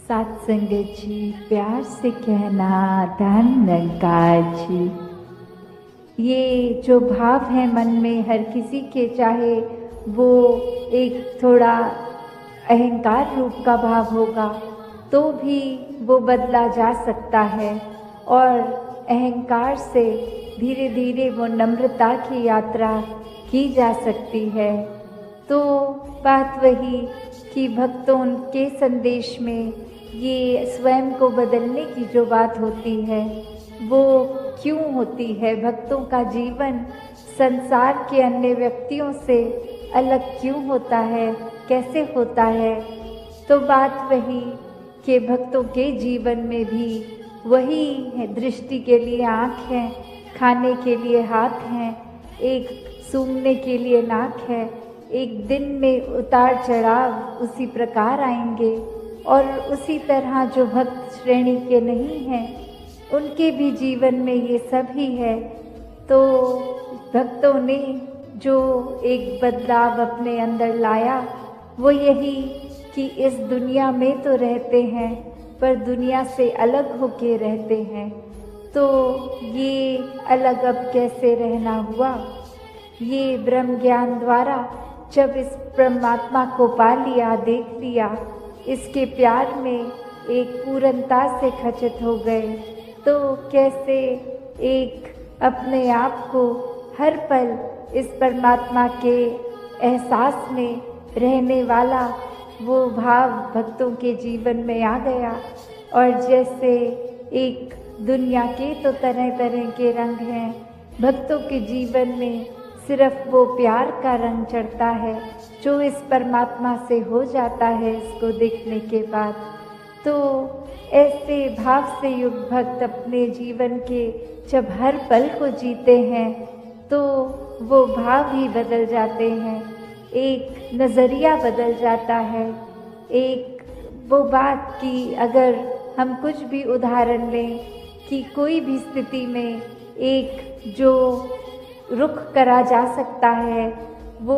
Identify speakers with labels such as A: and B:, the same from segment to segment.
A: सात संगत जी, प्यार से कहना धन निरंकार जी। ये जो भाव है मन में हर किसी के, चाहे वो एक थोड़ा अहंकार रूप का भाव होगा तो भी वो बदला जा सकता है, और अहंकार से धीरे धीरे वो नम्रता की यात्रा की जा सकती है। तो बात वही कि भक्तों के संदेश में ये स्वयं को बदलने की जो बात होती है वो क्यों होती है, भक्तों का जीवन संसार के अन्य व्यक्तियों से अलग क्यों होता है, कैसे होता है। तो बात वही कि भक्तों के जीवन में भी वही है, दृष्टि के लिए आँख है, खाने के लिए हाथ हैं, एक सूंघने के लिए नाक है। एक दिन में उतार चढ़ाव उसी प्रकार आएंगे, और उसी तरह जो भक्त श्रेणी के नहीं हैं उनके भी जीवन में ये सब ही है। तो भक्तों ने जो एक बदलाव अपने अंदर लाया वो यही कि इस दुनिया में तो रहते हैं पर दुनिया से अलग होके रहते हैं। तो ये अलग अब कैसे रहना हुआ, ये ब्रह्म ज्ञान द्वारा जब इस परमात्मा को पा लिया, देख लिया, इसके प्यार में एक पूर्णता से खचित हो गए, तो कैसे एक अपने आप को हर पल इस परमात्मा के एहसास में रहने वाला वो भाव भक्तों के जीवन में आ गया। और जैसे एक दुनिया के तो तरह तरह के रंग हैं, भक्तों के जीवन में सिर्फ वो प्यार का रंग चढ़ता है जो इस परमात्मा से हो जाता है इसको देखने के बाद। तो ऐसे भाव से युक्त भक्त अपने जीवन के जब हर पल को जीते हैं तो वो भाव ही बदल जाते हैं, एक नज़रिया बदल जाता है। एक वो बात कि अगर हम कुछ भी उदाहरण लें कि कोई भी स्थिति में एक जो रुख करा जा सकता है वो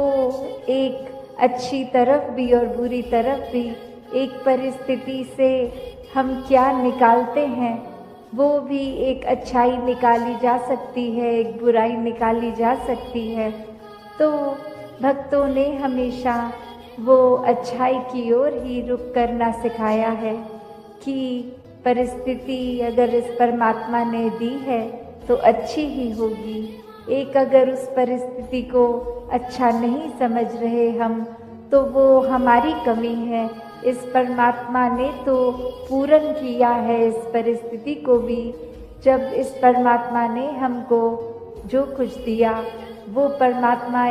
A: एक अच्छी तरफ भी और बुरी तरफ भी, एक परिस्थिति से हम क्या निकालते हैं वो भी एक अच्छाई निकाली जा सकती है, एक बुराई निकाली जा सकती है। तो भक्तों ने हमेशा वो अच्छाई की ओर ही रुख करना सिखाया है कि परिस्थिति अगर इस परमात्मा ने दी है तो अच्छी ही होगी। एक अगर उस परिस्थिति को अच्छा नहीं समझ रहे हम तो वो हमारी कमी है, इस परमात्मा ने तो पूर्ण किया है इस परिस्थिति को भी। जब इस परमात्मा ने हमको जो कुछ दिया वो परमात्मा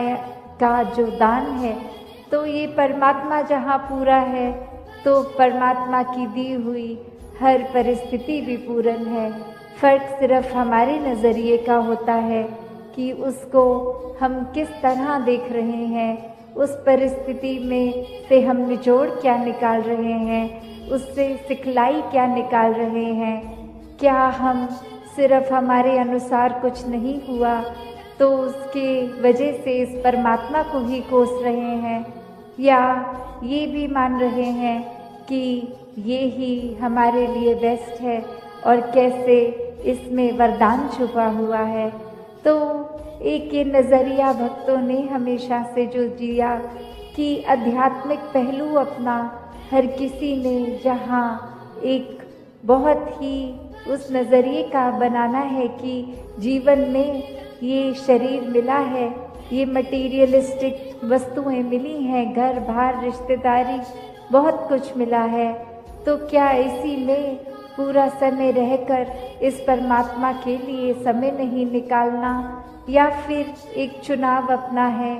A: का जो दान है, तो ये परमात्मा जहाँ पूरा है तो परमात्मा की दी हुई हर परिस्थिति भी पूर्ण है। फर्क सिर्फ हमारे नज़रिए का होता है कि उसको हम किस तरह देख रहे हैं, उस परिस्थिति में से हम निचोड़ क्या निकाल रहे हैं, उससे सिखलाई क्या निकाल रहे हैं। क्या हम सिर्फ हमारे अनुसार कुछ नहीं हुआ तो उसके वजह से इस परमात्मा को ही कोस रहे हैं, या ये भी मान रहे हैं कि ये ही हमारे लिए बेस्ट है और कैसे इसमें वरदान छुपा हुआ है। तो एक ये नज़रिया भक्तों ने हमेशा से जो जिया कि आध्यात्मिक पहलू अपना हर किसी ने जहाँ एक बहुत ही उस नज़रिए का बनाना है कि जीवन में ये शरीर मिला है, ये मटीरियलिस्टिक वस्तुएं मिली हैं, घर बार रिश्तेदारी बहुत कुछ मिला है, तो क्या इसी में पूरा समय रहकर इस परमात्मा के लिए समय नहीं निकालना, या फिर एक चुनाव अपना है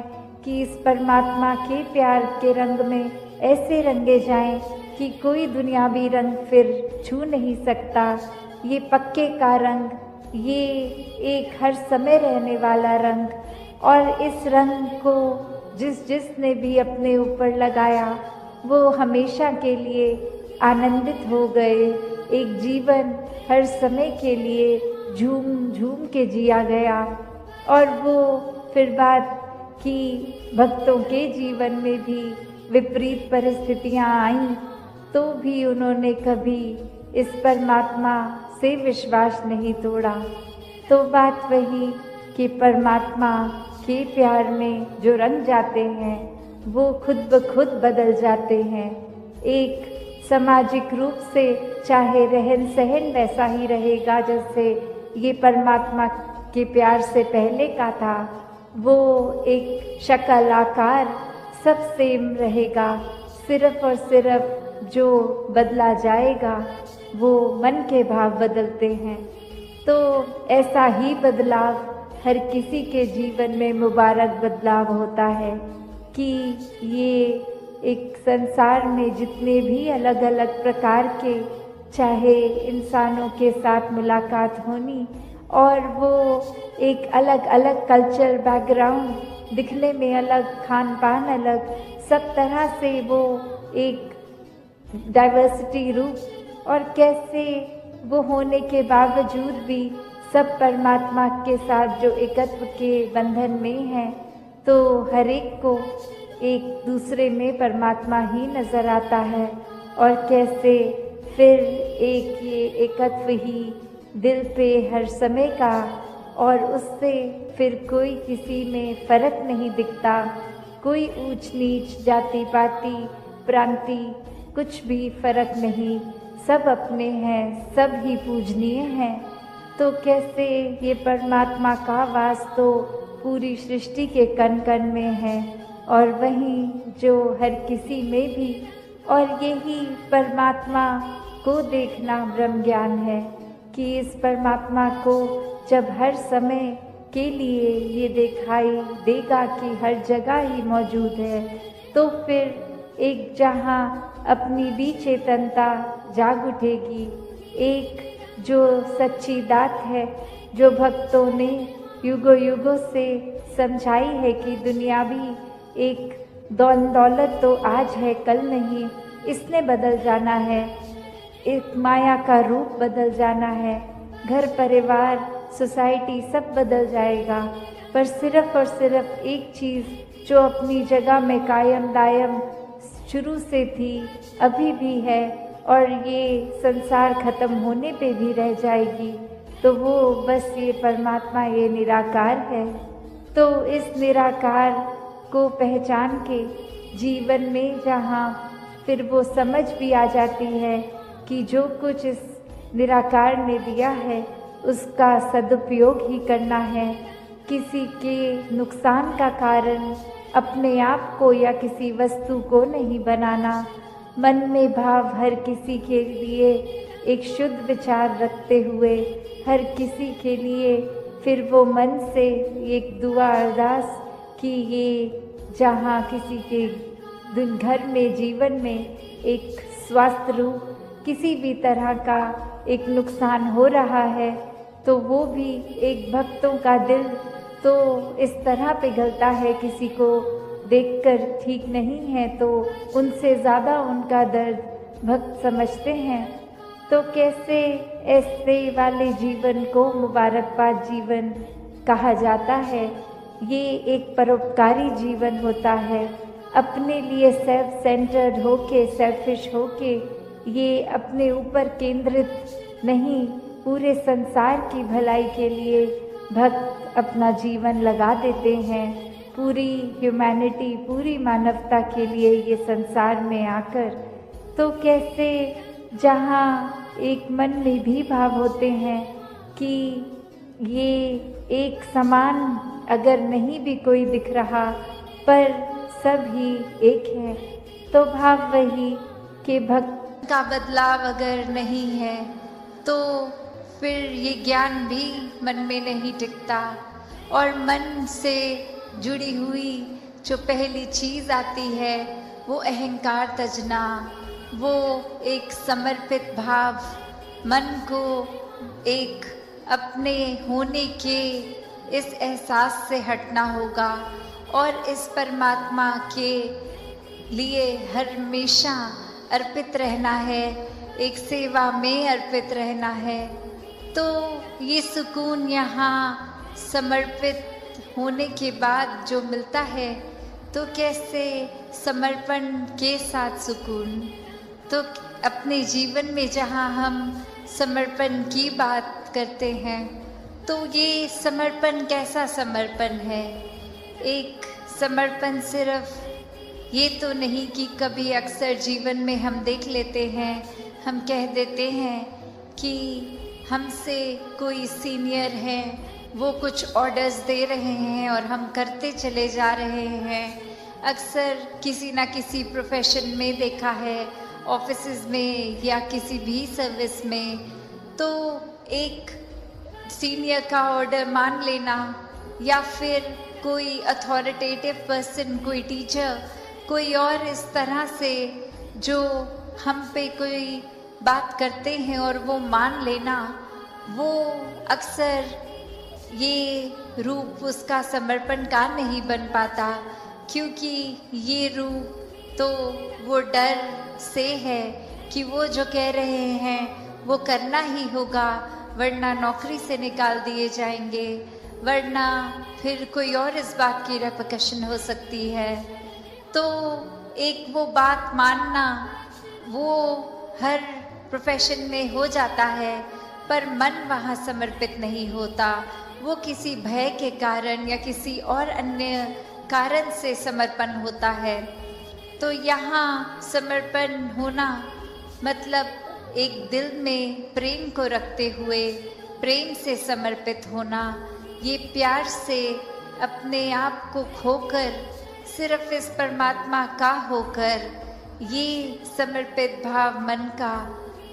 A: कि इस परमात्मा के प्यार के रंग में ऐसे रंगे जाएं कि कोई दुनियावी रंग फिर छू नहीं सकता। ये पक्के का रंग, ये एक हर समय रहने वाला रंग, और इस रंग को जिसने भी अपने ऊपर लगाया वो हमेशा के लिए आनंदित हो गए। एक जीवन हर समय के लिए झूम झूम के जिया गया। और वो फिर बात कि भक्तों के जीवन में भी विपरीत परिस्थितियां आईं तो भी उन्होंने कभी इस परमात्मा से विश्वास नहीं तोड़ा। तो बात वही कि परमात्मा के प्यार में जो रंग जाते हैं वो खुद ब खुद बदल जाते हैं। एक सामाजिक रूप से चाहे रहन सहन वैसा ही रहेगा जैसे ये परमात्मा के प्यार से पहले का था, वो एक शक्ल आकार सब सेम रहेगा। सिर्फ और सिर्फ जो बदला जाएगा वो मन के भाव बदलते हैं। तो ऐसा ही बदलाव हर किसी के जीवन में मुबारक बदलाव होता है कि ये एक संसार में जितने भी अलग अलग प्रकार के चाहे इंसानों के साथ मुलाकात होनी और वो एक अलग अलग कल्चर बैकग्राउंड, दिखने में अलग, खान पान अलग, सब तरह से वो एक डाइवर्सिटी रूप और कैसे वो होने के बावजूद भी सब परमात्मा के साथ जो एकत्व के बंधन में हैं, तो हर एक को एक दूसरे में परमात्मा ही नज़र आता है। और कैसे फिर एक ये एकत्व ही दिल पे हर समय का, और उससे फिर कोई किसी में फ़र्क नहीं दिखता, कोई ऊंच नीच जाति पाति प्रांति कुछ भी फ़र्क नहीं, सब अपने हैं, सब ही पूजनीय हैं। तो कैसे ये परमात्मा का वास तो पूरी सृष्टि के कण कण में है और वहीं जो हर किसी में भी, और यही परमात्मा को देखना ब्रह्म ज्ञान है कि इस परमात्मा को जब हर समय के लिए ये दिखाई देगा कि हर जगह ही मौजूद है, तो फिर एक जहाँ अपनी भी चेतनता जाग उठेगी। एक जो सच्ची दात है, जो भक्तों ने युगों युगों से समझाई है कि दुनिया भी एक दौलत तो आज है कल नहीं, इसने बदल जाना है, एक माया का रूप बदल जाना है, घर परिवार सोसाइटी सब बदल जाएगा, पर सिर्फ और सिर्फ एक चीज़ जो अपनी जगह में कायम दायम शुरू से थी, अभी भी है और ये संसार खत्म होने पे भी रह जाएगी, तो वो बस ये परमात्मा, ये निराकार है। तो इस निराकार को पहचान के जीवन में जहाँ फिर वो समझ भी आ जाती है कि जो कुछ इस निराकार ने दिया है उसका सदुपयोग ही करना है, किसी के नुकसान का कारण अपने आप को या किसी वस्तु को नहीं बनाना, मन में भाव हर किसी के लिए एक शुद्ध विचार रखते हुए हर किसी के लिए फिर वो मन से एक दुआ अरदास कि ये जहाँ किसी के दिन घर में जीवन में एक स्वास्थ्य रूप किसी भी तरह का एक नुकसान हो रहा है, तो वो भी एक भक्तों का दिल तो इस तरह पिघलता है, किसी को देखकर ठीक नहीं है तो उनसे ज़्यादा उनका दर्द भक्त समझते हैं। तो कैसे ऐसे वाले जीवन को मुबारकबाद जीवन कहा जाता है। ये एक परोपकारी जीवन होता है, अपने लिए सेल्फ सेंटर्ड होके, सेल्फिश होके, ये अपने ऊपर केंद्रित नहीं, पूरे संसार की भलाई के लिए भक्त अपना जीवन लगा देते हैं, पूरी ह्यूमैनिटी, पूरी मानवता के लिए ये संसार में आकर। तो कैसे जहाँ एक मन में भी भाव होते हैं कि ये एक समान अगर नहीं भी कोई दिख रहा पर सब ही एक है, तो भाव वही कि भक्त का बदलाव अगर नहीं है तो फिर ये ज्ञान भी मन में नहीं टिकता, और मन से जुड़ी हुई जो पहली चीज़ आती है वो अहंकार तजना, वो एक समर्पित भाव, मन को एक अपने होने के इस एहसास से हटना होगा और इस परमात्मा के लिए हमेशा अर्पित रहना है, एक सेवा में अर्पित रहना है। तो ये सुकून यहाँ समर्पित होने के बाद जो मिलता है, तो कैसे समर्पण के साथ सुकून, तो अपने जीवन में जहाँ हम समर्पण की बात करते हैं, तो ये समर्पण कैसा समर्पण है? एक समर्पण सिर्फ ये तो नहीं कि कभी अक्सर जीवन में हम देख लेते हैं, हम कह देते हैं कि हमसे कोई सीनियर है, वो कुछ ऑर्डर्स दे रहे हैं और हम करते चले जा रहे हैं। अक्सर किसी ना किसी प्रोफेशन में देखा है, ऑफिसेज में या किसी भी सर्विस में, तो एक सीनियर का ऑर्डर मान लेना या फिर कोई अथॉरिटेटिव पर्सन, कोई टीचर, कोई और इस तरह से जो हम पे कोई बात करते हैं और वो मान लेना, वो अक्सर ये रूप उसका समर्पण का नहीं बन पाता, क्योंकि ये रूप तो वो डर से है कि वो जो कह रहे हैं वो करना ही होगा, वरना नौकरी से निकाल दिए जाएंगे, वरना फिर कोई और इस बात की रेपकशन हो सकती है। तो एक वो बात मानना वो हर प्रोफेशन में हो जाता है, पर मन वहाँ समर्पित नहीं होता। वो किसी भय के कारण या किसी और अन्य कारण से समर्पण होता है। तो यहाँ समर्पण होना मतलब एक दिल में प्रेम को रखते हुए प्रेम से समर्पित होना, ये प्यार से अपने आप को खोकर सिर्फ इस परमात्मा का होकर, ये समर्पित भाव मन का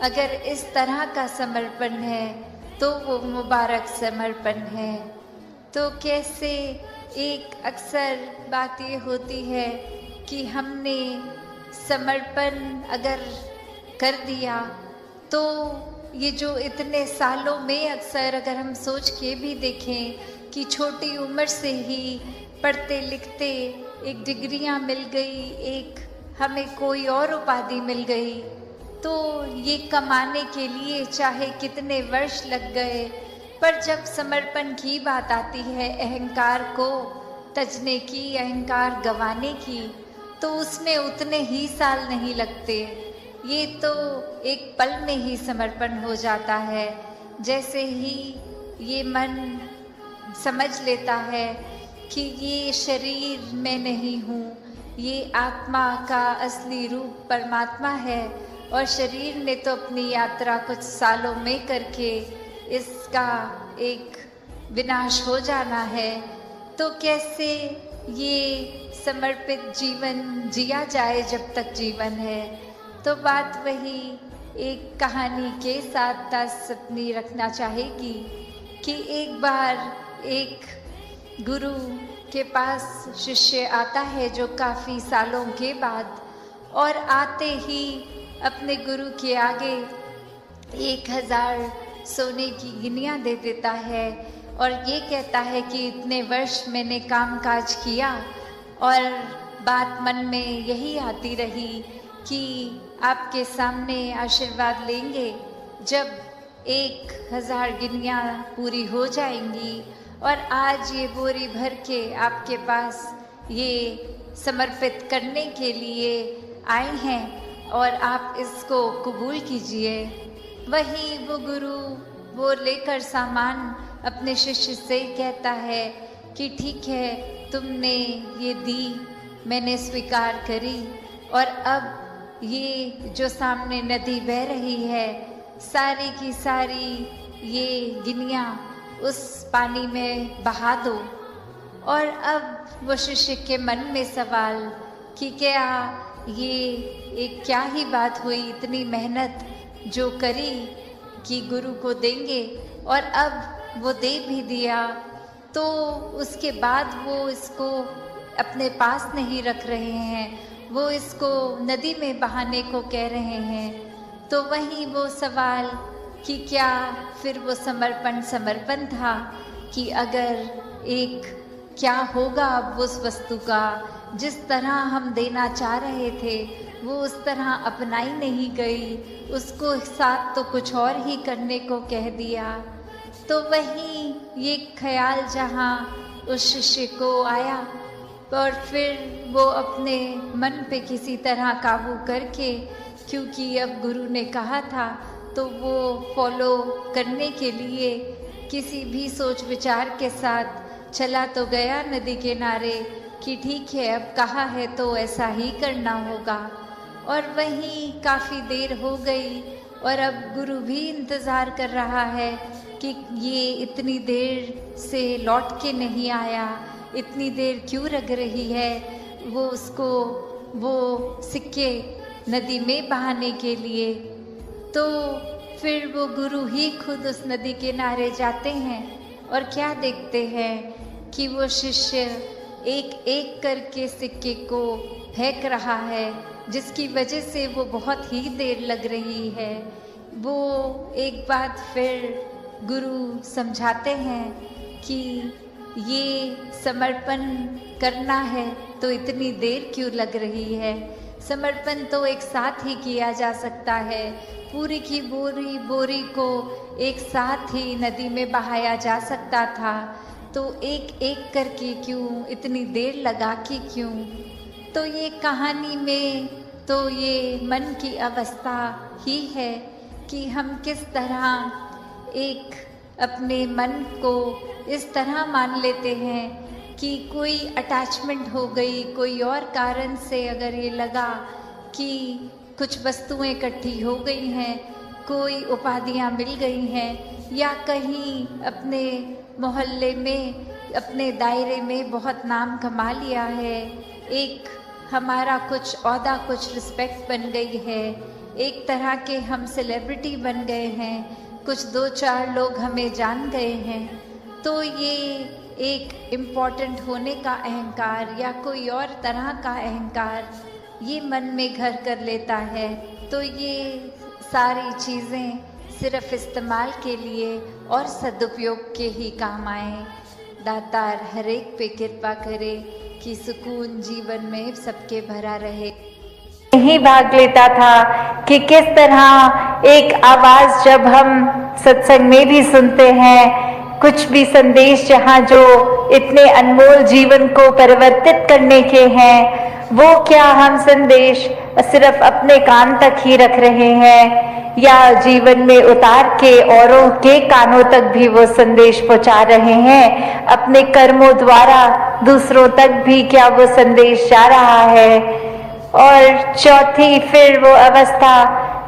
A: अगर इस तरह का समर्पण है तो वो मुबारक समर्पण है। तो कैसे एक अक्सर बात ये होती है कि हमने समर्पण अगर कर दिया तो ये जो इतने सालों में अक्सर अगर हम सोच के भी देखें कि छोटी उम्र से ही पढ़ते लिखते एक डिग्रियां मिल गई, एक हमें कोई और उपाधि मिल गई, तो ये कमाने के लिए चाहे कितने वर्ष लग गए, पर जब समर्पण की बात आती है, अहंकार को तजने की, अहंकार गंवाने की, तो उसमें उतने ही साल नहीं लगते। ये तो एक पल में ही समर्पण हो जाता है। जैसे ही ये मन समझ लेता है कि ये शरीर में नहीं हूँ, ये आत्मा का असली रूप परमात्मा है और शरीर ने तो अपनी यात्रा कुछ सालों में करके इसका एक विनाश हो जाना है, तो कैसे ये समर्पित जीवन जिया जाए जब तक जीवन है। तो बात वही एक कहानी के साथ तास अपनी रखना चाहेगी कि एक बार एक गुरु के पास शिष्य आता है जो काफ़ी सालों के बाद, और आते ही अपने गुरु के आगे 1000 सोने की गिनियाँ दे देता है और ये कहता है कि इतने वर्ष मैंने काम काज किया और बात मन में यही आती रही कि आपके सामने आशीर्वाद लेंगे जब 1000 गिनियाँ पूरी हो जाएंगी, और आज ये बोरी भर के आपके पास ये समर्पित करने के लिए आए हैं और आप इसको कबूल कीजिए। वही वो गुरु वो लेकर सामान अपने शिष्य से कहता है कि ठीक है, तुमने ये दी, मैंने स्वीकार करी, और अब ये जो सामने नदी बह रही है, सारी की सारी ये गिनियाँ उस पानी में बहा दो। और अब वो शिष्य के मन में सवाल कि क्या ये एक क्या ही बात हुई, इतनी मेहनत जो करी कि गुरु को देंगे और अब वो दे भी दिया, तो उसके बाद वो इसको अपने पास नहीं रख रहे हैं, वो इसको नदी में बहाने को कह रहे हैं। तो वही वो सवाल कि क्या फिर वो समर्पण था कि अगर एक क्या होगा अब उस वस्तु का, जिस तरह हम देना चाह रहे थे वो उस तरह अपनाई नहीं गई, उसको साथ तो कुछ और ही करने को कह दिया। तो वही ये ख्याल जहाँ उस शिष्य को आया और फिर वो अपने मन पे किसी तरह काबू करके क्योंकि अब गुरु ने कहा था तो वो फॉलो करने के लिए किसी भी सोच विचार के साथ चला तो गया नदी किनारे कि ठीक है अब कहा है तो ऐसा ही करना होगा। और वहीं काफ़ी देर हो गई और अब गुरु भी इंतज़ार कर रहा है कि ये इतनी देर से लौट के नहीं आया, इतनी देर क्यों लग रही है वो उसको वो सिक्के नदी में बहाने के लिए। तो फिर वो गुरु ही खुद उस नदी किनारे जाते हैं और क्या देखते हैं कि वो शिष्य एक एक करके सिक्के को फेंक रहा है, जिसकी वजह से वो बहुत ही देर लग रही है। वो एक बात फिर गुरु समझाते हैं कि ये समर्पण करना है तो इतनी देर क्यों लग रही है। समर्पण तो एक साथ ही किया जा सकता है, पूरी की बोरी को एक साथ ही नदी में बहाया जा सकता था, तो एक एक करके क्यों, इतनी देर लगा के क्यों। तो ये कहानी में तो ये मन की अवस्था ही है कि हम किस तरह एक अपने मन को इस तरह मान लेते हैं कि कोई अटैचमेंट हो गई, कोई और कारण से अगर ये लगा कि कुछ वस्तुएं इकट्ठी हो गई हैं, कोई उपाधियां मिल गई हैं, या कहीं अपने मोहल्ले में, अपने दायरे में बहुत नाम कमा लिया है, एक हमारा कुछ औहदा, कुछ रिस्पेक्ट बन गई है, एक तरह के हम सेलिब्रिटी बन गए हैं, कुछ 2-4 लोग हमें जान गए हैं, तो ये एक इम्पॉर्टेंट होने का अहंकार या कोई और तरह का अहंकार ये मन में घर कर लेता है। तो ये सारी चीज़ें सिर्फ इस्तेमाल के लिए और सदुपयोग के ही काम आए। दातार हर एक पे कृपा करे कि सुकून जीवन में सबके भरा रहे।
B: ही भाग लेता था कि किस तरह एक आवाज़ जब हम सत्संग में भी सुनते हैं, कुछ भी संदेश जहाँ जो इतने अनमोल जीवन को परिवर्तित करने के हैं, वो क्या हम संदेश सिर्फ अपने कान तक ही रख रहे हैं या जीवन में उतार के औरों के कानों तक भी वो संदेश पहुंचा रहे हैं, अपने कर्मों द्वारा दूसरों तक भी क्या वो संदेश जा रहा है। और चौथी फिर वो अवस्था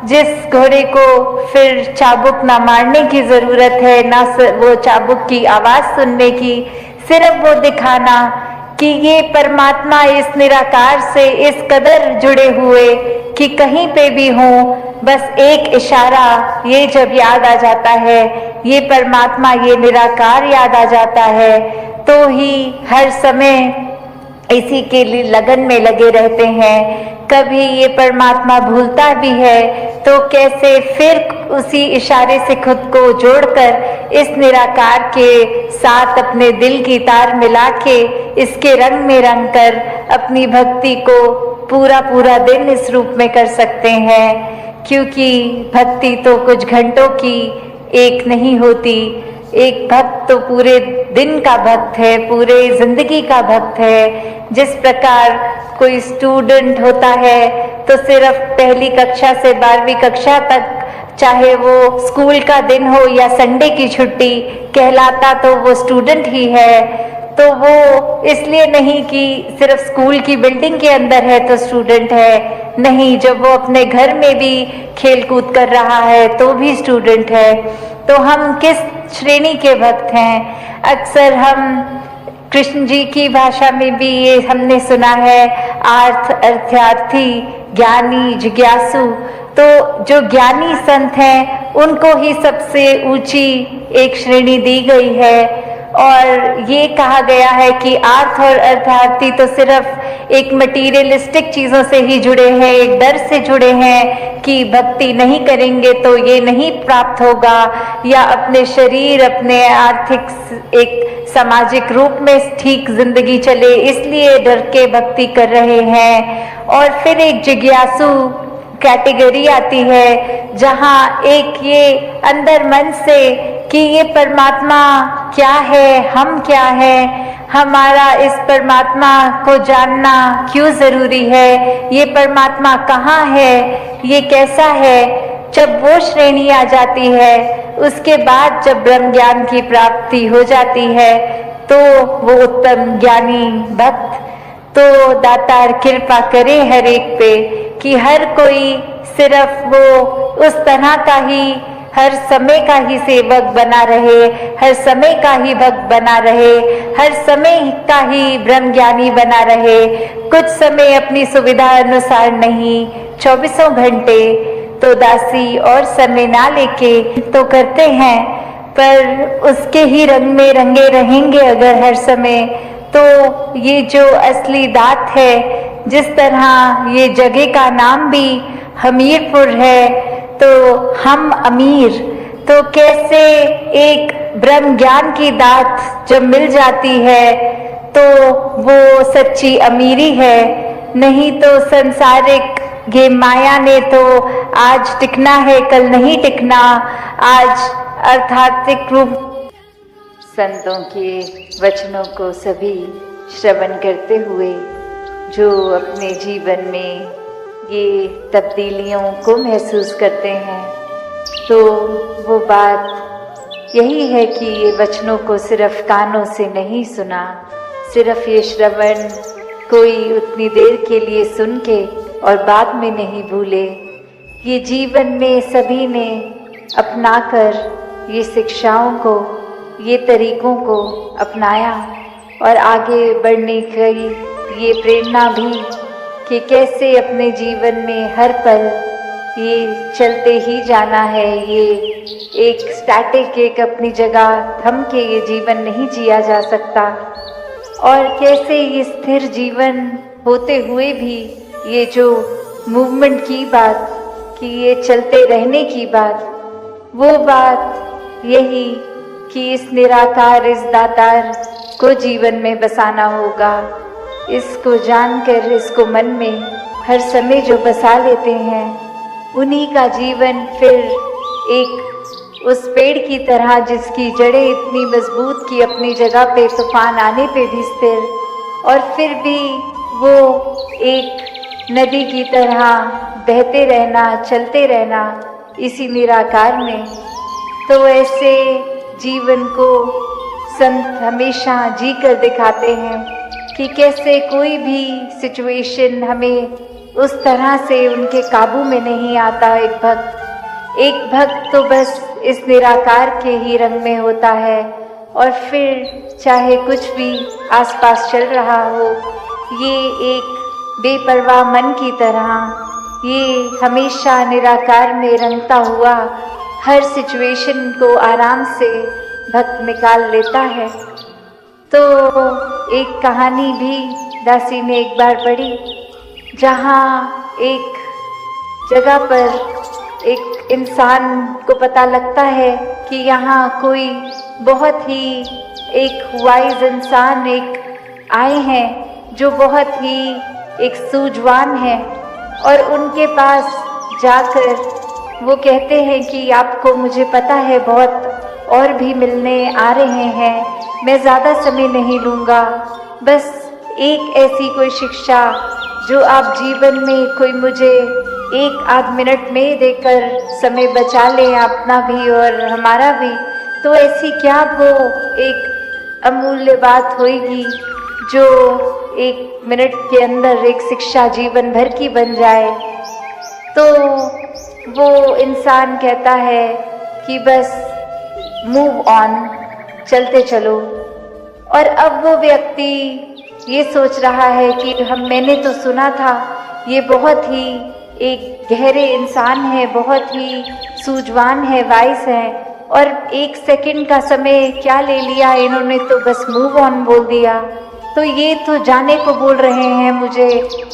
B: जिस घोड़े को फिर चाबुक ना मारने की ज़रूरत है, ना वो चाबुक की आवाज़ सुनने की, सिर्फ वो दिखाना कि ये परमात्मा इस निराकार से इस कदर जुड़े हुए कि कहीं पे भी हो, बस एक इशारा ये जब याद आ जाता है, ये परमात्मा, ये निराकार याद आ जाता है, तो ही हर समय इसी के लिए लगन में लगे रहते हैं। कभी ये परमात्मा भूलता भी है तो कैसे फिर उसी इशारे से खुद को जोड़कर इस निराकार के साथ अपने दिल की तार मिला के इसके रंग में रंग कर अपनी भक्ति को पूरा पूरा दिन इस रूप में कर सकते हैं। क्योंकि भक्ति तो कुछ घंटों की एक नहीं होती, एक भक्त तो पूरे दिन का भक्त है, पूरे जिंदगी का भक्त है। जिस प्रकार कोई स्टूडेंट होता है तो सिर्फ पहली कक्षा से 12वीं कक्षा तक, चाहे वो स्कूल का दिन हो या संडे की छुट्टी, कहलाता तो वो स्टूडेंट ही है। तो वो इसलिए नहीं कि सिर्फ स्कूल की बिल्डिंग के अंदर है तो स्टूडेंट है, नहीं, जब वो अपने घर में भी खेल कूद कर रहा है तो भी स्टूडेंट है। तो हम किस श्रेणी के भक्त हैं? अक्सर हम कृष्ण जी की भाषा में भी ये हमने सुना है, अर्थार्थी, ज्ञानी, जिज्ञासु। तो जो ज्ञानी संत हैं उनको ही सबसे ऊंची एक श्रेणी दी गई है। और ये कहा गया है कि अर्थ और अर्थार्थी तो सिर्फ एक मटीरियलिस्टिक चीज़ों से ही जुड़े हैं, एक डर से जुड़े हैं कि भक्ति नहीं करेंगे तो ये नहीं प्राप्त होगा, या अपने शरीर, अपने आर्थिक एक सामाजिक रूप में ठीक जिंदगी चले इसलिए डर के भक्ति कर रहे हैं। और फिर एक जिज्ञासु कैटेगरी आती है, जहाँ एक ये अंदर मन से कि ये परमात्मा क्या है, हम क्या है, हमारा इस परमात्मा को जानना क्यों जरूरी है, ये परमात्मा कहाँ है, ये कैसा है। जब वो श्रेणी आ जाती है, उसके बाद जब ब्रह्म ज्ञान की प्राप्ति हो जाती है, तो वो उत्तम ज्ञानी भक्त, तो दातार कृपा करे हर एक पे कि हर कोई सिर्फ वो उस तरह का ही हर समय का ही सेवक बना रहे, हर समय का ही भक्त बना रहे, हर समय का ही ब्रह्म ज्ञानी बना रहे। कुछ समय अपनी सुविधा अनुसार नहीं, 24 घंटे तो दासी और समय ना लेके तो करते हैं, पर उसके ही रंग में रंगे रहेंगे अगर हर समय, तो ये जो असली दात है, जिस तरह ये जगह का नाम भी हमीरपुर है, तो हम अमीर, तो कैसे एक ब्रह्म ज्ञान की दात जब मिल जाती है तो वो सच्ची अमीरी है। नहीं तो संसारिक ये माया ने तो आज टिकना है, कल नहीं टिकना। आज अर्थात्मिक रूप संतों के वचनों को सभी श्रवण करते हुए जो अपने जीवन में ये तब्दीलियों को महसूस करते हैं, तो वो बात यही है कि ये वचनों को सिर्फ कानों से नहीं सुना, सिर्फ ये श्रवण कोई उतनी देर के लिए सुन के और बाद में नहीं भूले। ये जीवन में सभी ने अपनाकर ये शिक्षाओं को, ये तरीकों को अपनाया और आगे बढ़ने की ये प्रेरणा भी कि कैसे अपने जीवन में हर पल ये चलते ही जाना है। ये एक स्टैटिक, एक अपनी जगह थम के ये जीवन नहीं जिया जा सकता, और कैसे ये स्थिर जीवन होते हुए भी ये जो मूवमेंट की बात, कि ये चलते रहने की बात, वो बात यही कि इस निराकार, इस दातार को जीवन में बसाना होगा। इसको जानकर, इसको मन में हर समय जो बसा लेते हैं, उन्हीं का जीवन फिर एक उस पेड़ की तरह जिसकी जड़ें इतनी मजबूत कि अपनी जगह पे तूफान आने पे भी स्थिर, और फिर भी वो एक नदी की तरह बहते रहना, चलते रहना इसी निराकार में। तो ऐसे जीवन को संत हमेशा जी कर दिखाते हैं कि कैसे कोई भी सिचुएशन हमें उस तरह से उनके काबू में नहीं आता। एक भक्त तो बस इस निराकार के ही रंग में होता है, और फिर चाहे कुछ भी आसपास चल रहा हो, ये एक बेपरवाह मन की तरह ये हमेशा निराकार में रंगता हुआ हर सिचुएशन को आराम से भक्त निकाल लेता है। तो एक कहानी भी दासी ने एक बार पढ़ी, जहाँ एक जगह पर एक इंसान को पता लगता है कि यहाँ कोई बहुत ही एक वाइज इंसान एक आए हैं जो बहुत ही एक सूझवान है, और उनके पास जाकर वो कहते हैं कि आपको मुझे पता है बहुत और भी मिलने आ रहे हैं, मैं ज़्यादा समय नहीं लूँगा, बस एक ऐसी कोई शिक्षा जो आप जीवन में कोई मुझे 1-8 मिनट में देकर समय बचा लें, अपना भी और हमारा भी। तो ऐसी क्या वो एक अमूल्य बात होगी जो 1 मिनट के अंदर एक शिक्षा जीवन भर की बन जाए। तो वो इंसान कहता है कि बस मूव ऑन, चलते चलो। और अब वो व्यक्ति ये सोच रहा है कि मैंने तो सुना था ये बहुत ही एक गहरे इंसान है, बहुत ही सूझवान है, वाइस है, और 1 सेकंड का समय क्या ले लिया इन्होंने, तो बस मूव ऑन बोल दिया। तो ये तो जाने को बोल रहे हैं मुझे,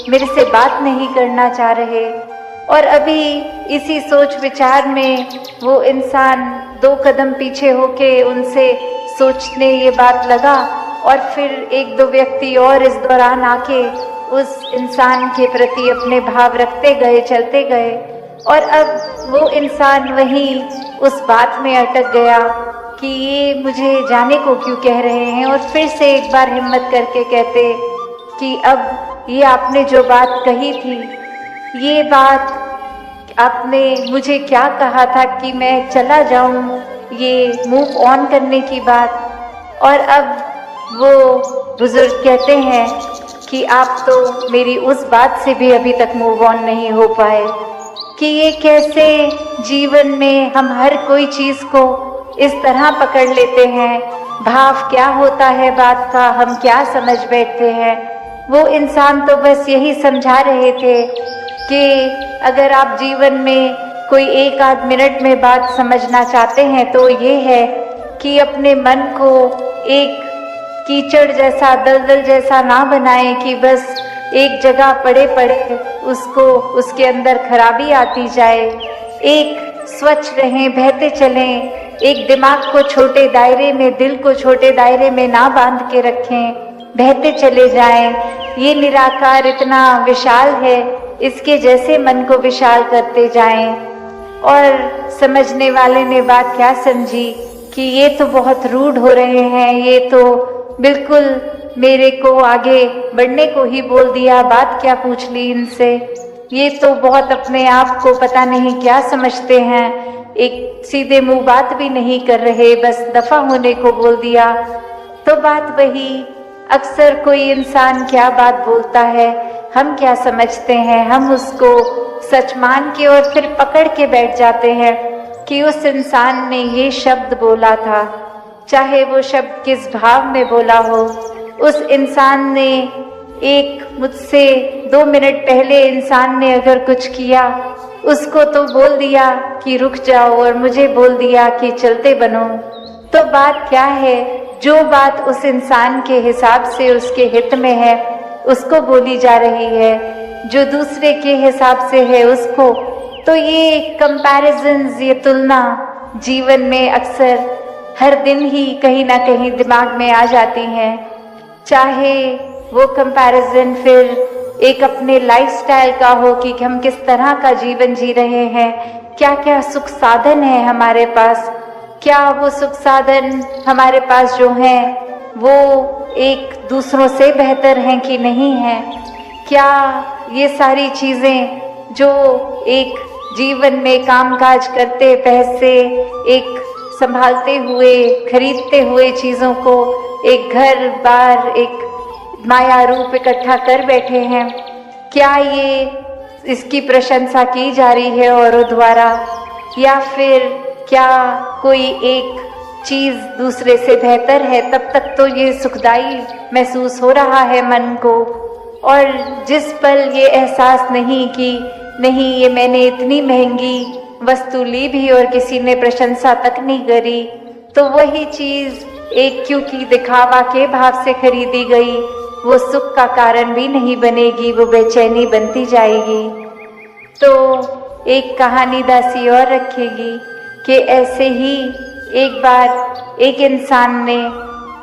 B: मेरे से बात नहीं करना चाह रहे। और अभी इसी सोच विचार में वो इंसान 2 कदम पीछे होके उनसे सोचने ये बात लगा, और फिर 1-2 व्यक्ति और इस दौरान आके उस इंसान के प्रति अपने भाव रखते गए, चलते गए, और अब वो इंसान वहीं उस बात में अटक गया कि ये मुझे जाने को क्यों कह रहे हैं, और फिर से एक बार हिम्मत करके कहते कि अब ये आपने जो बात कही थी, ये बात आपने मुझे क्या कहा था कि मैं चला जाऊं, ये मूव ऑन करने की बात। और अब वो बुजुर्ग कहते हैं कि आप तो मेरी उस बात से भी अभी तक मूव ऑन नहीं हो पाए कि ये कैसे जीवन में हम हर कोई चीज़ को इस तरह पकड़ लेते हैं, भाव क्या होता है बात का हम क्या समझ बैठते हैं। वो इंसान तो बस यही समझा रहे थे कि अगर आप जीवन में कोई एक आध मिनट में बात समझना चाहते हैं तो ये है कि अपने मन को एक कीचड़ जैसा, दलदल जैसा ना बनाएं कि बस एक जगह पड़े पड़े उसको उसके अंदर खराबी आती जाए। एक स्वच्छ रहें, बहते चलें, एक दिमाग को छोटे दायरे में, दिल को छोटे दायरे में ना बांध के रखें, बहते चले जाएं। ये निराकार इतना विशाल है, इसके जैसे मन को विशाल करते जाएं। और समझने वाले ने बात क्या समझी कि ये तो बहुत रूड हो रहे हैं, ये तो बिल्कुल मेरे को आगे बढ़ने को ही बोल दिया, बात क्या पूछ ली इनसे, ये तो बहुत अपने आप को पता नहीं क्या समझते हैं, एक सीधे मुंह बात भी नहीं कर रहे, बस दफा होने को बोल दिया। तो बात वही, अक्सर कोई इंसान क्या बात बोलता है, हम क्या समझते हैं, हम उसको सच मान के और फिर पकड़ के बैठ जाते हैं कि उस इंसान ने ये शब्द बोला था, चाहे वो शब्द किस भाव में बोला हो। उस इंसान ने एक मुझसे 2 मिनट पहले इंसान ने अगर कुछ किया, उसको तो बोल दिया कि रुक जाओ और मुझे बोल दिया कि चलते बनो। तो बात क्या है, जो बात उस इंसान के हिसाब से उसके हित में है उसको बोली जा रही है, जो दूसरे के हिसाब से है उसको। तो ये कंपैरिजन्स, ये तुलना जीवन में अक्सर हर दिन ही कहीं ना कहीं दिमाग में आ जाती हैं। चाहे वो कंपैरिजन फिर एक अपने लाइफस्टाइल का हो कि हम किस तरह का जीवन जी रहे हैं, क्या क्या सुख साधन है हमारे पास, क्या वो सुख साधन हमारे पास जो हैं वो एक दूसरों से बेहतर हैं कि नहीं हैं, क्या ये सारी चीज़ें जो एक जीवन में कामकाज करते, पैसे एक संभालते हुए, खरीदते हुए चीज़ों को, एक घर बार, एक माया रूप इकट्ठा कर बैठे हैं, क्या ये इसकी प्रशंसा की जा रही है औरों द्वारा, या फिर क्या कोई एक चीज़ दूसरे से बेहतर है, तब तक तो ये सुखदाई महसूस हो रहा है मन को। और जिस पल ये एहसास नहीं कि नहीं ये मैंने इतनी महंगी वस्तु ली भी और किसी ने प्रशंसा तक नहीं करी, तो वही चीज़ एक क्योंकि दिखावा के भाव से खरीदी गई वो सुख का कारण भी नहीं बनेगी, वो बेचैनी बनती जाएगी। तो एक कहानी दासी और रखेगी कि ऐसे ही एक बार एक इंसान ने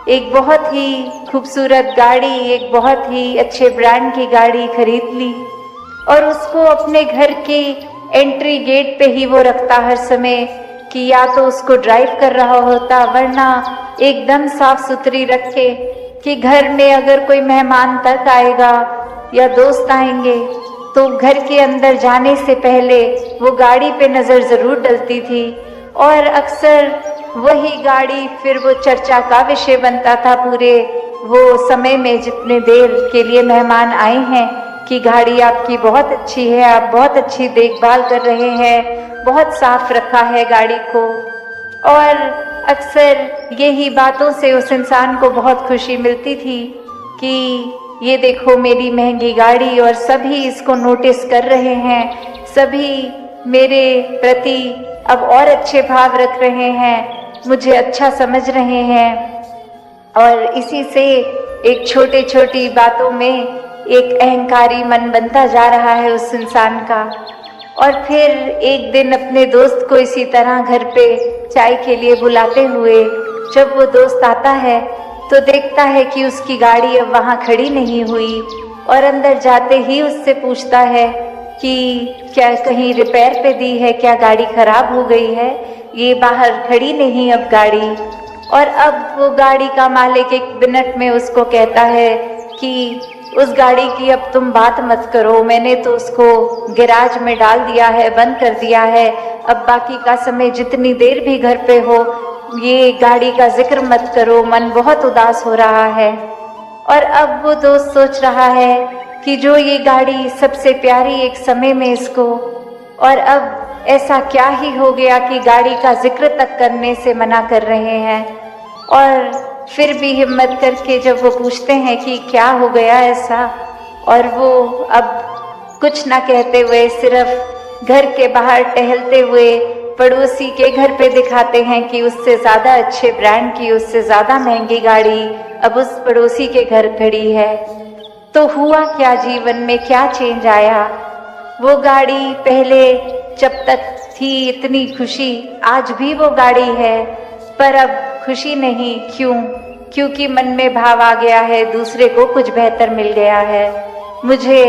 B: एक बहुत ही खूबसूरत गाड़ी, एक बहुत ही अच्छे ब्रांड की गाड़ी खरीद ली और उसको अपने घर के एंट्री गेट पे ही वो रखता हर समय कि या तो उसको ड्राइव कर रहा होता, वरना एकदम साफ सुथरी रखे कि घर में अगर कोई मेहमान तक आएगा या दोस्त आएंगे तो घर के अंदर जाने से पहले वो गाड़ी पे नज़र ज़रूर डलती थी। और अक्सर वही गाड़ी फिर वो चर्चा का विषय बनता था पूरे वो समय में जितने देर के लिए मेहमान आए हैं कि गाड़ी आपकी बहुत अच्छी है, आप बहुत अच्छी देखभाल कर रहे हैं, बहुत साफ रखा है गाड़ी को। और अक्सर यही बातों से उस इंसान को बहुत खुशी मिलती थी कि ये देखो मेरी महंगी गाड़ी, और सभी इसको नोटिस कर रहे हैं, सभी मेरे प्रति अब और अच्छे भाव रख रहे हैं, मुझे अच्छा समझ रहे हैं। और इसी से एक छोटी छोटी बातों में एक अहंकारी मन बनता जा रहा है उस इंसान का। और फिर एक दिन अपने दोस्त को इसी तरह घर पे चाय के लिए बुलाते हुए जब वो दोस्त आता है तो देखता है कि उसकी गाड़ी अब वहाँ खड़ी नहीं हुई और अंदर जाते ही उससे पूछता है कि क्या कहीं रिपेयर पे दी है, क्या गाड़ी खराब हो गई है, ये बाहर खड़ी नहीं अब गाड़ी। और अब वो गाड़ी का मालिक 1 मिनट में उसको कहता है कि उस गाड़ी की अब तुम बात मत करो, मैंने तो उसको गैराज में डाल दिया है, बंद कर दिया है, अब बाकी का समय जितनी देर भी घर पे हो ये गाड़ी का जिक्र मत करो, मन बहुत उदास हो रहा है। और अब वो दोस्त सोच रहा है कि जो ये गाड़ी सबसे प्यारी एक समय में इसको, और अब ऐसा क्या ही हो गया कि गाड़ी का जिक्र तक करने से मना कर रहे हैं। और फिर भी हिम्मत करके जब वो पूछते हैं कि क्या हो गया ऐसा, और वो अब कुछ ना कहते हुए सिर्फ घर के बाहर टहलते हुए पड़ोसी के घर पे दिखाते हैं कि उससे ज़्यादा अच्छे ब्रांड की, उससे ज़्यादा महंगी गाड़ी अब उस पड़ोसी के घर खड़ी है। तो हुआ क्या, जीवन में क्या चेंज आया। वो गाड़ी पहले जब तक थी इतनी खुशी, आज भी वो गाड़ी है, पर अब खुशी नहीं। क्यों? क्योंकि मन में भाव आ गया है, दूसरे को कुछ बेहतर मिल गया है, मुझे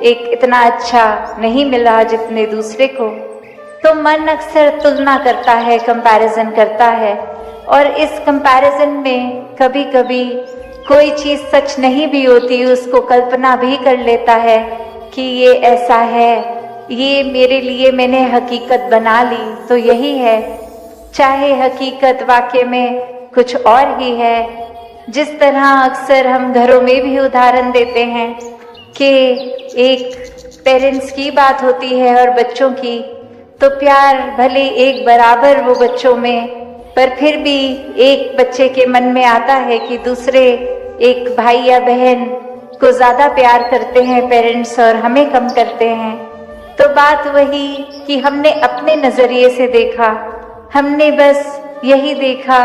B: एक इतना अच्छा नहीं मिला जितने दूसरे को। तो मन अक्सर तुलना करता है, कंपैरिजन करता है, और इस कंपैरिजन में कभी कभी कोई चीज़ सच नहीं भी होती, उसको कल्पना भी कर लेता है कि ये ऐसा है, ये मेरे लिए मैंने हकीकत बना ली तो यही है, चाहे हकीकत वाकई में कुछ और ही है। जिस तरह अक्सर हम घरों में भी उदाहरण देते हैं कि एक पेरेंट्स की बात होती है और बच्चों की, तो प्यार भले एक बराबर वो बच्चों में, पर फिर भी एक बच्चे के मन में आता है कि दूसरे एक भाई या बहन को ज़्यादा प्यार करते हैं पेरेंट्स और हमें कम करते हैं। तो बात वही कि हमने अपने नज़रिए से देखा, हमने बस यही देखा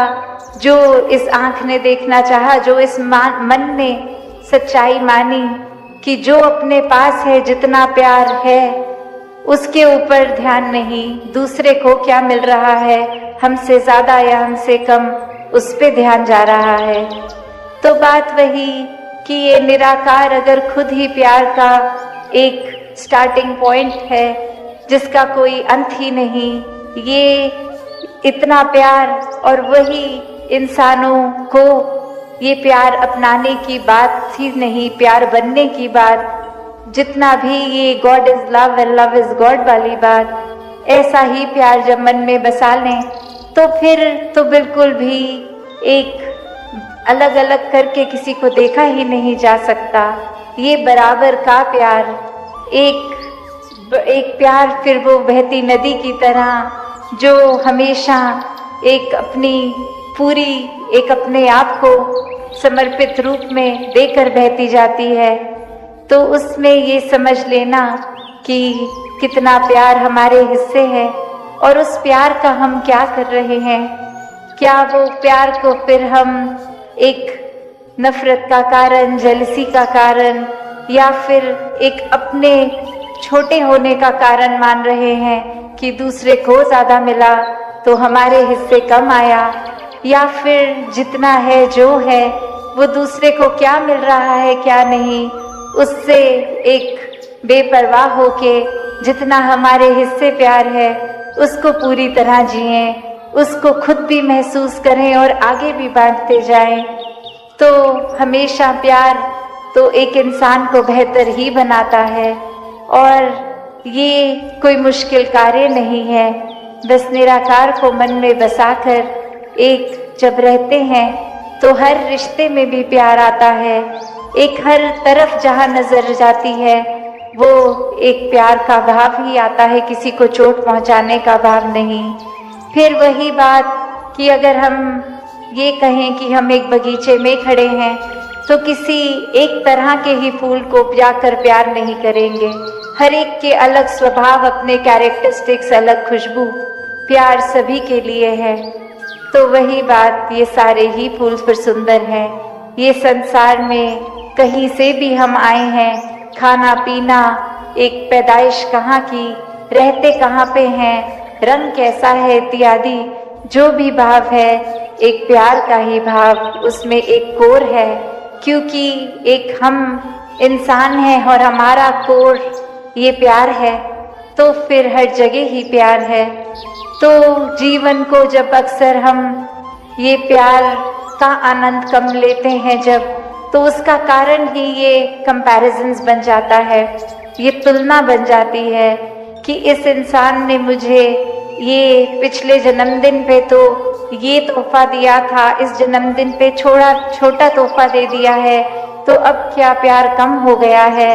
B: जो इस आँख ने देखना चाहा, जो इस मन ने सच्चाई मानी कि जो अपने पास है, जितना प्यार है उसके ऊपर ध्यान नहीं, दूसरे को क्या मिल रहा है, हमसे ज़्यादा या हमसे कम, उस पे ध्यान जा रहा है। तो बात वही कि ये निराकार अगर खुद ही प्यार का एक स्टार्टिंग पॉइंट है जिसका कोई अंत ही नहीं, ये इतना प्यार, और वही इंसानों को ये प्यार अपनाने की बात ही नहीं, प्यार बनने की बात, जितना भी ये God is love and love is God वाली बात, ऐसा ही प्यार जब मन में बसा लें तो फिर तो बिल्कुल भी एक अलग अलग करके किसी को देखा ही नहीं जा सकता। ये बराबर का प्यार, एक प्यार फिर वो बहती नदी की तरह जो हमेशा एक अपनी पूरी, एक अपने आप को समर्पित रूप में देकर बहती जाती है। तो उसमें ये समझ लेना कि कितना प्यार हमारे हिस्से है और उस प्यार का हम क्या कर रहे हैं। क्या वो प्यार को फिर हम एक नफरत का कारण, जेलसी का कारण, या फिर एक अपने छोटे होने का कारण मान रहे हैं कि दूसरे को ज़्यादा मिला तो हमारे हिस्से कम आया, या फिर जितना है जो है वो दूसरे को क्या मिल रहा है क्या नहीं, उससे एक बेपरवाह होके जितना हमारे हिस्से प्यार है उसको पूरी तरह जिएं, उसको खुद भी महसूस करें और आगे भी बांटते जाएं। तो हमेशा प्यार तो एक इंसान को बेहतर ही बनाता है, और ये कोई मुश्किल कार्य नहीं है। बस निराकार को मन में बसाकर एक जब रहते हैं तो हर रिश्ते में भी प्यार आता है। एक हर तरफ जहाँ नजर जाती है वो एक प्यार का भाव ही आता है, किसी को चोट पहुँचाने का भाव नहीं। फिर वही बात कि अगर हम ये कहें कि हम एक बगीचे में खड़े हैं तो किसी एक तरह के ही फूल को जाकर प्यार नहीं करेंगे। हर एक के अलग स्वभाव, अपने कैरेक्टरिस्टिक्स, अलग खुशबू, प्यार सभी के लिए है। तो वही बात, ये सारे ही फूल फिर सुंदर हैं। ये संसार में कहीं से भी हम आए हैं, खाना पीना, एक पैदाइश कहाँ की, रहते कहाँ पे हैं, रंग कैसा है इत्यादि, जो भी भाव है एक प्यार का ही भाव, उसमें एक कोर है। क्योंकि एक हम इंसान है और हमारा कोर ये प्यार है, तो फिर हर जगह ही प्यार है। तो जीवन को जब अक्सर हम ये प्यार का आनंद कम लेते हैं जब, तो उसका कारण ही ये कंपैरिजन्स बन जाता है, ये तुलना बन जाती है कि इस इंसान ने मुझे ये पिछले जन्मदिन पे तो ये तोहफा दिया था, इस जन्मदिन पे छोटा तोहफा दे दिया है, तो अब क्या प्यार कम हो गया है।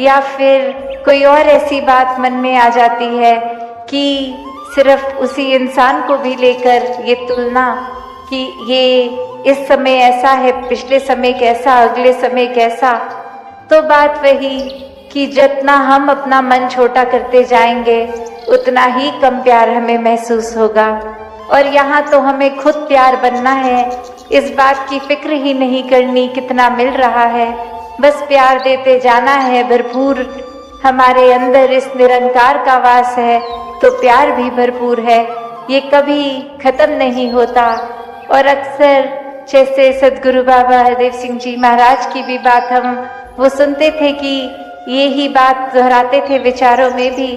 B: या फिर कोई और ऐसी बात मन में आ जाती है कि सिर्फ उसी इंसान को भी लेकर ये तुलना कि ये इस समय ऐसा है, पिछले समय कैसा, अगले समय कैसा। तो बात वही कि जितना हम अपना मन छोटा करते जाएंगे उतना ही कम प्यार हमें महसूस होगा। और यहाँ तो हमें खुद प्यार बनना है, इस बात की फिक्र ही नहीं करनी कितना मिल रहा है, बस प्यार देते जाना है भरपूर। हमारे अंदर इस निरंकार का वास है तो प्यार भी भरपूर है, ये कभी खत्म नहीं होता। और अक्सर जैसे सदगुरु बाबा हरदेव सिंह जी महाराज की भी बात हम वो सुनते थे कि ये ही बात दोहराते थे विचारों में भी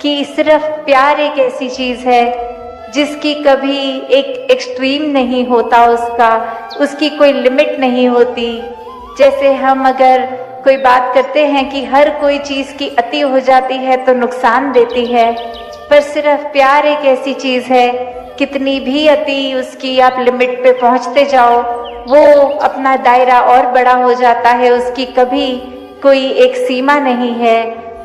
B: कि सिर्फ प्यार एक ऐसी चीज़ है जिसकी कभी एक एक्सट्रीम नहीं होता, उसकी कोई लिमिट नहीं होती। जैसे हम अगर कोई बात करते हैं कि हर कोई चीज़ की अति हो जाती है तो नुकसान देती है, पर सिर्फ प्यार एक ऐसी चीज़ है, कितनी भी अति उसकी आप लिमिट पे पहुंचते जाओ वो अपना दायरा और बड़ा हो जाता है, उसकी कभी कोई एक सीमा नहीं है।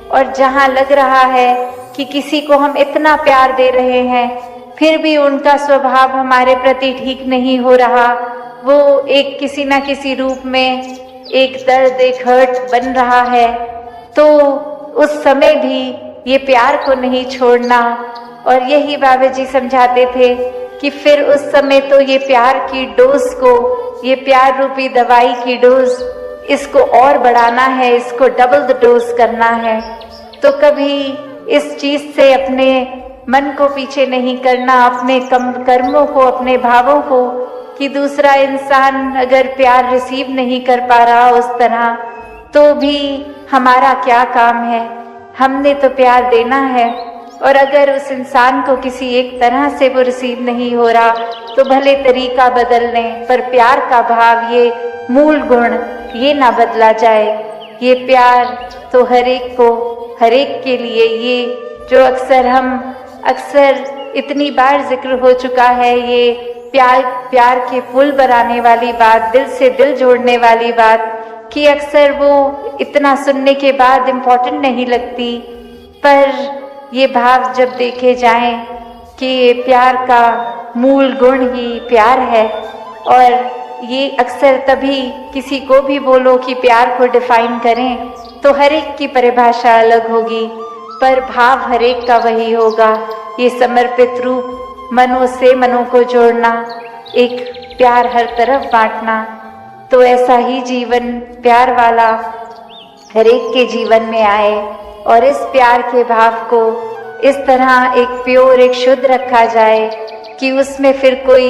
B: और जहां लग रहा है कि किसी को हम इतना प्यार दे रहे हैं फिर भी उनका स्वभाव हमारे प्रति ठीक नहीं हो रहा, वो एक किसी ना किसी रूप में एक दर्द, एक हर्ट बन रहा है, तो उस समय भी ये प्यार को नहीं छोड़ना। और यही बाबा जी समझाते थे कि फिर उस समय तो ये प्यार की डोज को, ये प्यार रूपी दवाई की डोज, इसको और बढ़ाना है, इसको डबल द डोज करना है। तो कभी इस चीज़ से अपने मन को पीछे नहीं करना, अपने कर्मों को, अपने भावों को, कि दूसरा इंसान अगर प्यार रिसीव नहीं कर पा रहा उस तरह तो भी हमारा क्या काम है, हमने तो प्यार देना है। और अगर उस इंसान को किसी एक तरह से वो रिसीव नहीं हो रहा तो भले तरीका बदल लें, पर प्यार का भाव, ये मूल गुण, ये ना बदला जाए। ये प्यार तो हर एक को, हर एक के लिए, ये जो अक्सर इतनी बार जिक्र हो चुका है, ये प्यार के पुल बनाने वाली बात, दिल से दिल जोड़ने वाली बात, कि अक्सर वो इतना सुनने के बाद इम्पोर्टेंट नहीं लगती, पर ये भाव जब देखे जाएं कि प्यार का मूल गुण ही प्यार है। और ये अक्सर तभी किसी को भी बोलो कि प्यार को डिफाइन करें तो हर एक की परिभाषा अलग होगी, पर भाव हर एक का वही होगा, ये समर्पित रूप, मनों से मनों को जोड़ना, एक प्यार हर तरफ बांटना। तो ऐसा ही जीवन प्यार वाला हर एक के जीवन में आए और इस प्यार के भाव को इस तरह एक प्योर, एक शुद्ध रखा जाए कि उसमें फिर कोई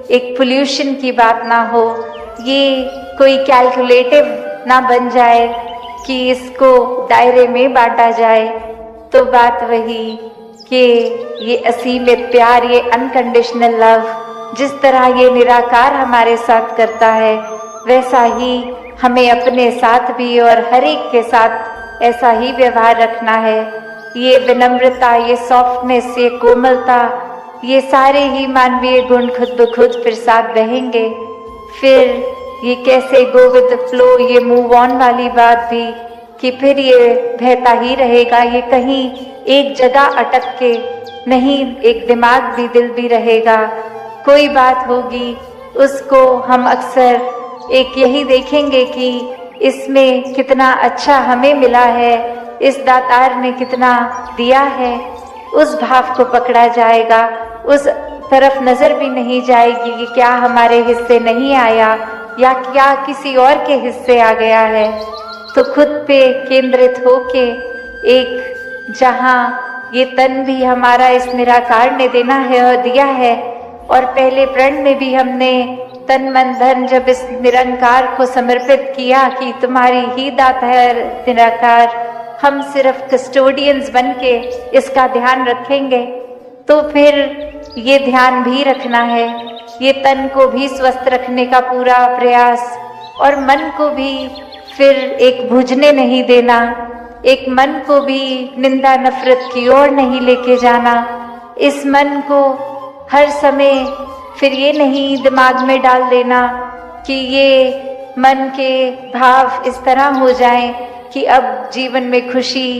B: एक पोल्यूशन की बात ना हो, ये कोई कैलकुलेटिव ना बन जाए कि इसको दायरे में बांटा जाए। तो बात वही कि ये असीमित प्यार, ये अनकंडीशनल लव, जिस तरह ये निराकार हमारे साथ करता है वैसा ही हमें अपने साथ भी और हर एक के साथ ऐसा ही व्यवहार रखना है। ये विनम्रता, ये सॉफ्टनेस, ये कोमलता, ये सारे ही मानवीय गुण खुद ब खुद फिर साथ बहेंगे। फिर ये कैसे गो विद द फ्लो, ये मूव ऑन वाली बात भी कि फिर ये बहता ही रहेगा, ये कहीं एक जगह अटक के नहीं, एक दिमाग भी, दिल भी रहेगा। कोई बात होगी उसको हम अक्सर एक यही देखेंगे कि इसमें कितना अच्छा हमें मिला है, इस दातार ने कितना दिया है, उस भाव को पकड़ा जाएगा, उस तरफ नजर भी नहीं जाएगी कि क्या हमारे हिस्से नहीं आया या क्या किसी और के हिस्से आ गया है। तो खुद पे केंद्रित होके एक, जहाँ ये तन भी हमारा इस निराकार ने देना है और दिया है, और पहले प्रण में भी हमने तन मन धन जब इस निरंकार को समर्पित किया कि तुम्हारी ही दाता है निराकार, हम सिर्फ कस्टोडियंस बन के इसका ध्यान रखेंगे, तो फिर ये ध्यान भी रखना है, ये तन को भी स्वस्थ रखने का पूरा प्रयास और मन को भी फिर एक भुजने नहीं देना, एक मन को भी निंदा नफरत की ओर नहीं लेके जाना। इस मन को हर समय फिर ये नहीं दिमाग में डाल देना कि ये मन के भाव इस तरह हो जाएं कि अब जीवन में खुशी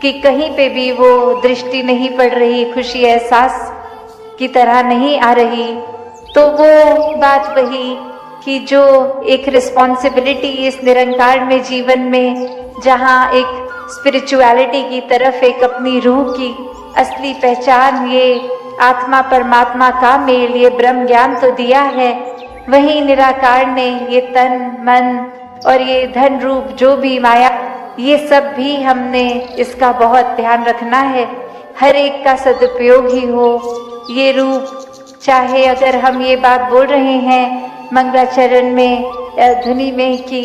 B: की कहीं पे भी वो दृष्टि नहीं पड़ रही, खुशी एहसास की तरह नहीं आ रही। तो वो बात वही कि जो एक रिस्पॉन्सिबिलिटी इस निरंकार में जीवन में, जहाँ एक स्पिरिचुअलिटी की तरफ एक अपनी रूह की असली पहचान, ये आत्मा परमात्मा का मेल, ये ब्रह्म ज्ञान तो दिया है, वही निराकार ने ये तन मन और ये धन रूप जो भी माया, ये सब भी हमने इसका बहुत ध्यान रखना है, हर एक का सदुपयोग ही हो। ये रूप चाहे अगर हम ये बात बोल रहे हैं मंगलाचरण में ध्वनि में कि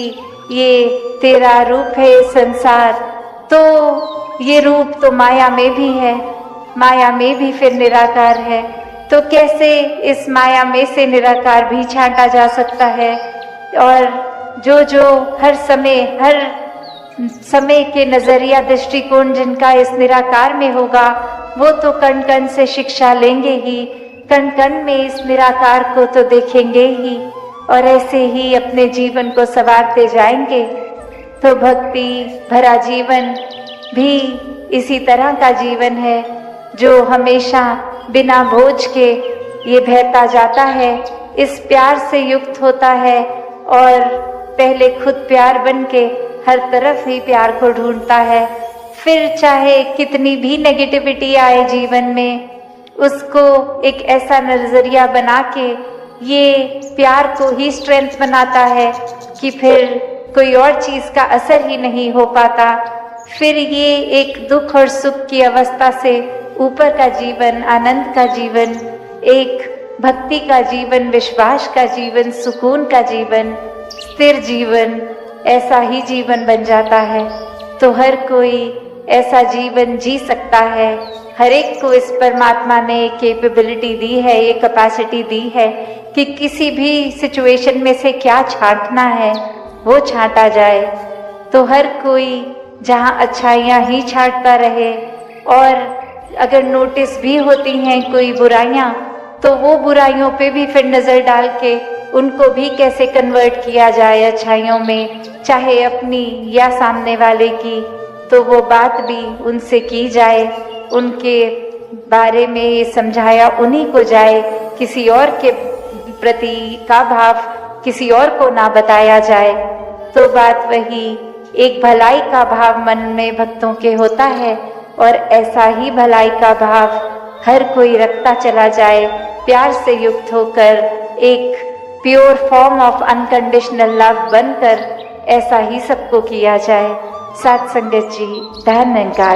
B: ये तेरा रूप है संसार, तो ये रूप तो माया में भी है, माया में भी फिर निराकार है। तो कैसे इस माया में से निराकार भी छांटा जा सकता है? और जो हर समय के नजरिया दृष्टिकोण जिनका इस निराकार में होगा, वो तो कण कण से शिक्षा लेंगे ही, कण कण में इस निराकार को तो देखेंगे ही, और ऐसे ही अपने जीवन को संवारते जाएंगे। तो भक्ति भरा जीवन भी इसी तरह का जीवन है, जो हमेशा बिना बोझ के ये बहता जाता है, इस प्यार से युक्त होता है और पहले खुद प्यार बन के हर तरफ ही प्यार को ढूंढता है। फिर चाहे कितनी भी नेगेटिविटी आए जीवन में, उसको एक ऐसा नजरिया बना के ये प्यार को ही स्ट्रेंथ बनाता है कि फिर कोई और चीज का असर ही नहीं हो पाता। फिर ये एक दुख और सुख की अवस्था से ऊपर का जीवन, आनंद का जीवन, एक भक्ति का जीवन, विश्वास का जीवन, सुकून का जीवन, स्थिर जीवन, ऐसा ही जीवन बन जाता है। तो हर कोई ऐसा जीवन जी सकता है, हर एक को इस परमात्मा ने कैपेबिलिटी दी है, ये कैपेसिटी दी है कि किसी भी सिचुएशन में से क्या छांटना है वो छांटा जाए। तो हर कोई जहाँ अच्छाइयाँ ही छांटता रहे, और अगर नोटिस भी होती हैं कोई बुराइयाँ, तो वो बुराइयों पे भी फिर नज़र डाल के उनको भी कैसे कन्वर्ट किया जाए अच्छाइयों में, चाहे अपनी या सामने वाले की, तो वो बात भी उनसे की जाए, उनके बारे में ये समझाया उन्हीं को जाए, किसी और के प्रति का भाव किसी और को ना बताया जाए। तो बात वही, एक भलाई का भाव मन में भक्तों के होता है, और ऐसा ही भलाई का भाव हर कोई रखता चला जाए, प्यार से युक्त होकर एक pure form of unconditional love बनकर ऐसा ही सबको किया जाए। साथ संगत जी, धन्यवाद।